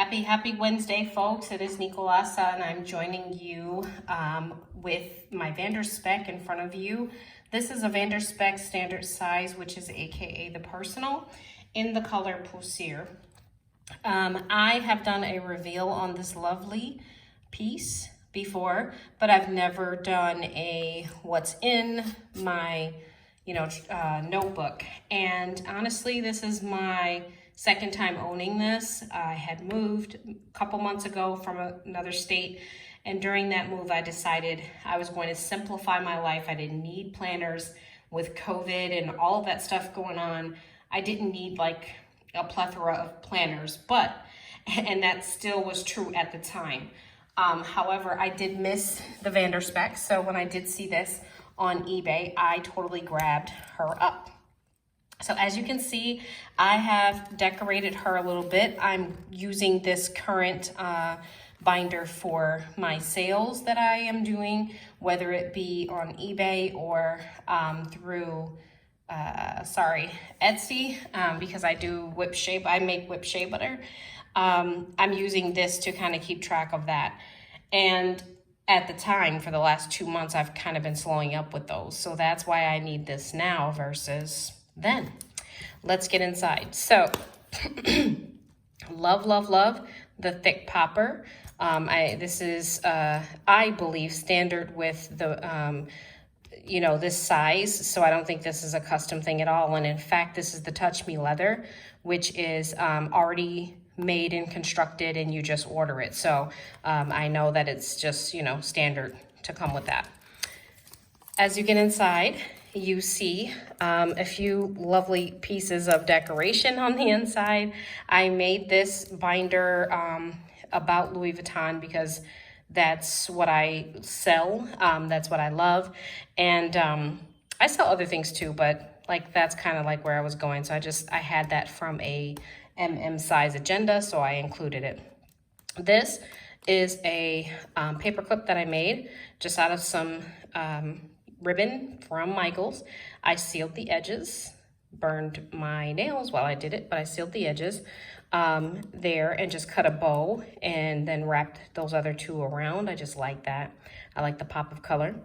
Happy Wednesday, folks. It is Nicolasa, and I'm joining you with my Spek in front of you. This is a Spek standard size, which is AKA the personal, in the color Pouissiere. I have done a reveal on this lovely piece before, but I've never done a what's in my notebook. And honestly, this is my second time owning this. I had moved a couple months ago from another state, and during that move I decided I was going to simplify my life. I didn't need planners with COVID and all of that stuff going on. I didn't need like a plethora of planners, and that still was true at the time. However, I did miss the Spek, so when I did see this on eBay, I totally grabbed her up. So as you can see, I have decorated her a little bit. I'm using this current binder for my sales that I am doing, whether it be on eBay or through Etsy, because I do whip shea. I make whip shea butter. I'm using this to kind of keep track of that. And at the time, for the last 2 months, I've kind of been slowing up with those. So that's why I need this now versus then. Let's get inside. So love the thick popper. This is I believe standard with the this size, so I don't think this is a custom thing at all. And in fact, this is the Touch Me leather, which is already made and constructed, and you just order it. So I know that it's just standard to come with that. As you get inside, you see a few lovely pieces of decoration on the inside. I made this binder about Louis Vuitton because that's what I sell. That's what I love. And I sell other things too, but like that's kind of like where I was going. So I had that from a size agenda, so I included it. This is a paper clip that I made just out of some ribbon from Michael's. I sealed the edges, burned my nails while I did it, but I sealed the edges there and just cut a bow and then wrapped those other two around. I just like that. I like the pop of color.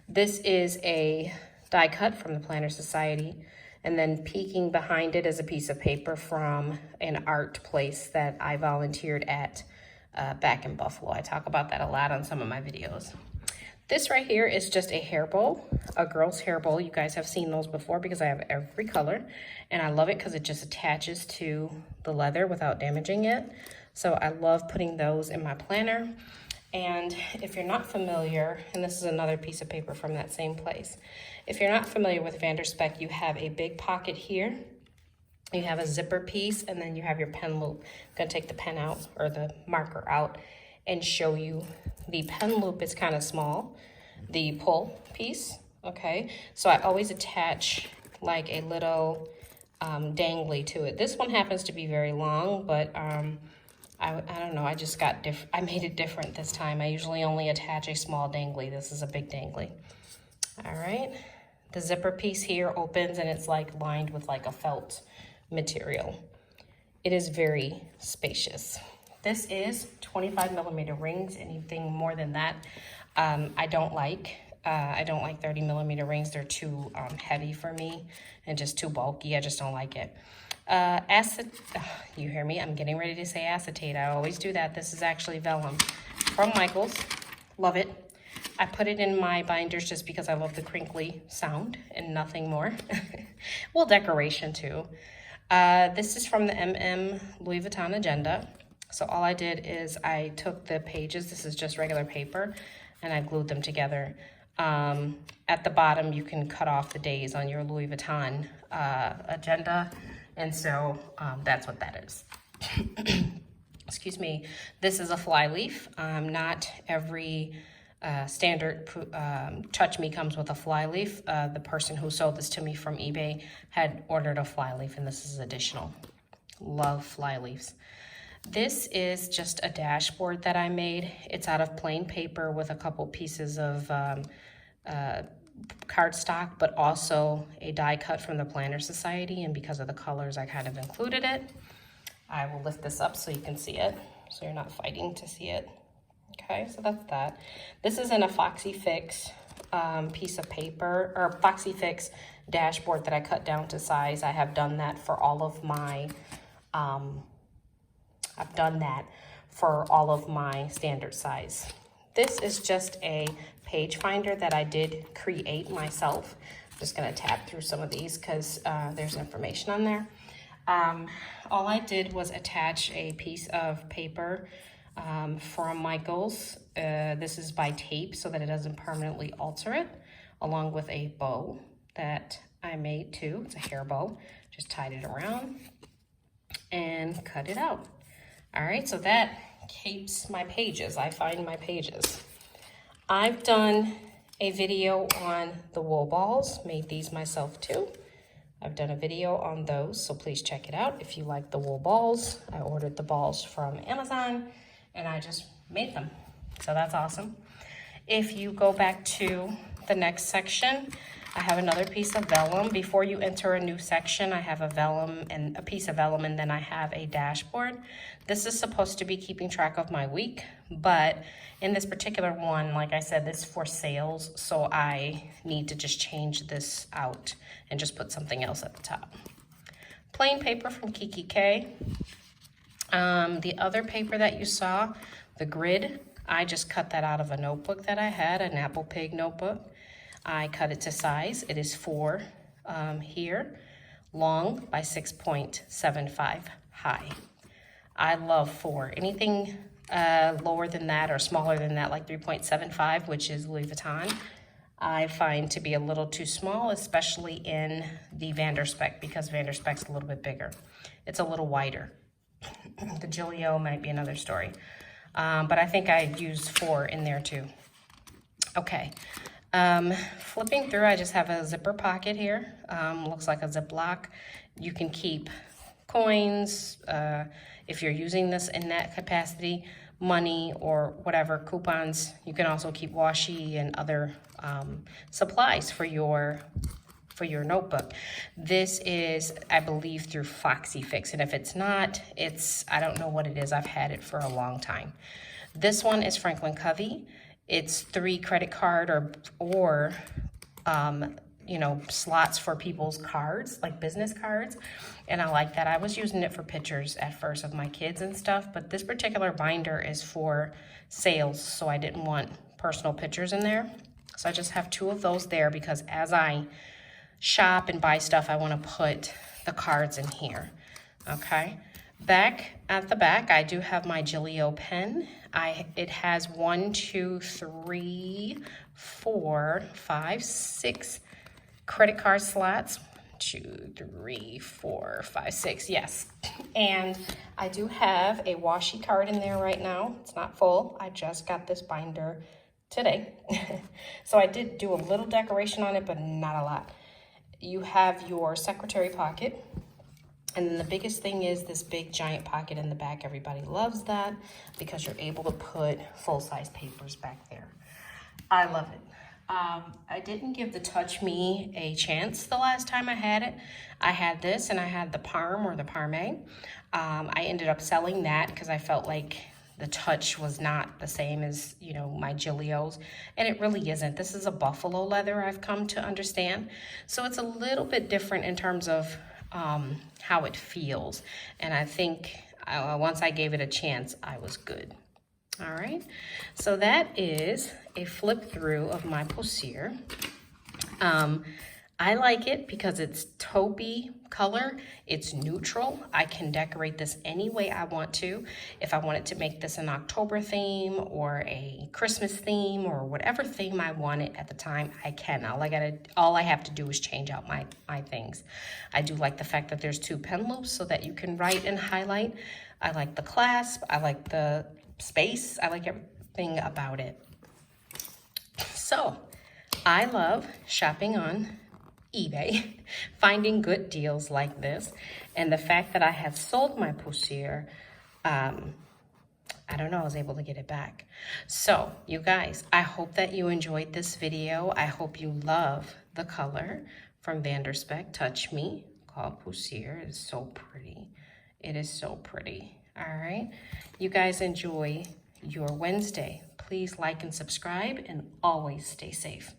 This is a die cut from the Planner Society, and then peeking behind it is a piece of paper from an art place that I volunteered at back in Buffalo. I talk about that a lot on some of my videos. This right here is just a hair bow, a girl's hair bow. You guys have seen those before because I have every color, and I love it because it just attaches to the leather without damaging it. So I love putting those in my planner. And if you're not familiar, and this is another piece of paper from that same place, if you're not familiar with Spek, you have a big pocket here, you have a zipper piece, and then you have your pen loop. I'm gonna take the pen out, or the marker out, and show you the pen loop is kind of small, the pull piece, okay? So I always attach like a little dangly to it. This one happens to be very long, but I don't know, I made it different this time. I usually only attach a small dangly. This is a big dangly. All right, the zipper piece here opens and it's like lined with like a felt material. It is very spacious. This is 25mm rings. Anything more than that, I don't like. I don't like 30mm rings. They're too heavy for me and just too bulky. I just don't like it. You hear me? I'm getting ready to say acetate. I always do that. This is actually vellum from Michael's. Love it. I put it in my binders just because I love the crinkly sound and nothing more. Well, decoration too. This is from the Louis Vuitton agenda. So all I did is I took the pages, this is just regular paper, and I glued them together. At the bottom, you can cut off the days on your Louis Vuitton agenda, and so that's what that is. Excuse me. This is a fly leaf. Not every standard Touch Me comes with a fly leaf. The person who sold this to me from eBay had ordered a fly leaf, and this is additional. Love fly leaves. This is just a dashboard that I made. It's out of plain paper with a couple pieces of cardstock, but also a die cut from the Planner Society, and because of the colors, I kind of included it. I will lift this up so you can see it. so you're not fighting to see it. Okay, so that's that. This is in a Foxy Fix piece of paper, or Foxy Fix dashboard that I cut down to size. I have done that for all of my, standard size. This is just a page finder that I did create myself. I'm just gonna tab through some of these because there's information on there. All I did was attach a piece of paper from Michaels. This is by tape so that it doesn't permanently alter it, along with a bow that I made too. It's a hair bow. Just tied it around and cut it out. All right, so that keeps my pages. I find my pages. I've done a video on the wool balls, made these myself too. I've done a video on those, so please check it out if you like the wool balls. I ordered the balls from Amazon and I just made them. So that's awesome. If you go back to the next section, I have another piece of vellum. Before you enter a new section, I have a vellum and a piece of vellum, and then I have a dashboard. This is supposed to be keeping track of my week, but in this particular one, like I said, this is for sales, so I need to just change this out and just put something else at the top. Plain paper from Kiki K. The other paper that you saw, the grid, I just cut that out of a notebook that I had, an Apple Pig notebook. I cut it to size. It is 4 here, long by 6.75 high. I love 4. Anything lower than that or smaller than that, like 3.75, which is Louis Vuitton, I find to be a little too small, especially in the Spek, because Spek's a little bit bigger. It's a little wider. The Giglio might be another story. But I think I used 4 in there too. Okay. Flipping through, I just have a zipper pocket here. Looks like a Ziploc. You can keep coins, if you're using this in that capacity, money or whatever, coupons. You can also keep washi and other supplies for your notebook. This is, I believe, through Foxy Fix, and if it's not, I don't know what it is. I've had it for a long time. This one is Franklin Covey. It's 3 credit card or slots for people's cards, like business cards. And I like that. I was using it for pictures at first of my kids and stuff, but this particular binder is for sales, so I didn't want personal pictures in there. So I just have 2 of those there because as I shop and buy stuff, I want to put the cards in here. Okay. Back at the back, I do have my Giglio pen. It has 1, 2, 3, 4, 5, 6 credit card slots. 2, 3, 4, 5, 6, yes. And I do have a washi card in there right now. It's not full. I just got this binder today. So I did do a little decoration on it, but not a lot. You have your secretary pocket. And then the biggest thing is this big giant pocket in the back. Everybody loves that because you're able to put full-size papers back there. I love it. I didn't give the Touch Me a chance the last time I had it. I had this and I had the Parm or the Parme. I ended up selling that because I felt like the touch was not the same as, my Giglios. And it really isn't. This is a buffalo leather, I've come to understand. So it's a little bit different in terms of how it feels. And I think once I gave it a chance, I was good. All right, so that is a flip through of my Pouissiere. I like it because it's taupey color. It's neutral. I can decorate this any way I want to. If I wanted to make this an October theme or a Christmas theme or whatever theme I wanted at the time, I can. All I have to do is change out my things. I do like the fact that there's 2 pen loops so that you can write and highlight. I like the clasp. I like the space. I like everything about it. So I love shopping on eBay, finding good deals like this, and the fact that I have sold my Pouissiere, I don't know, I was able to get it back. So you guys, I hope that you enjoyed this video. I hope you love the color from Spek Touch Me, called Pouissiere. It is so pretty. It is so pretty. All right. You guys enjoy your Wednesday. Please like and subscribe and always stay safe.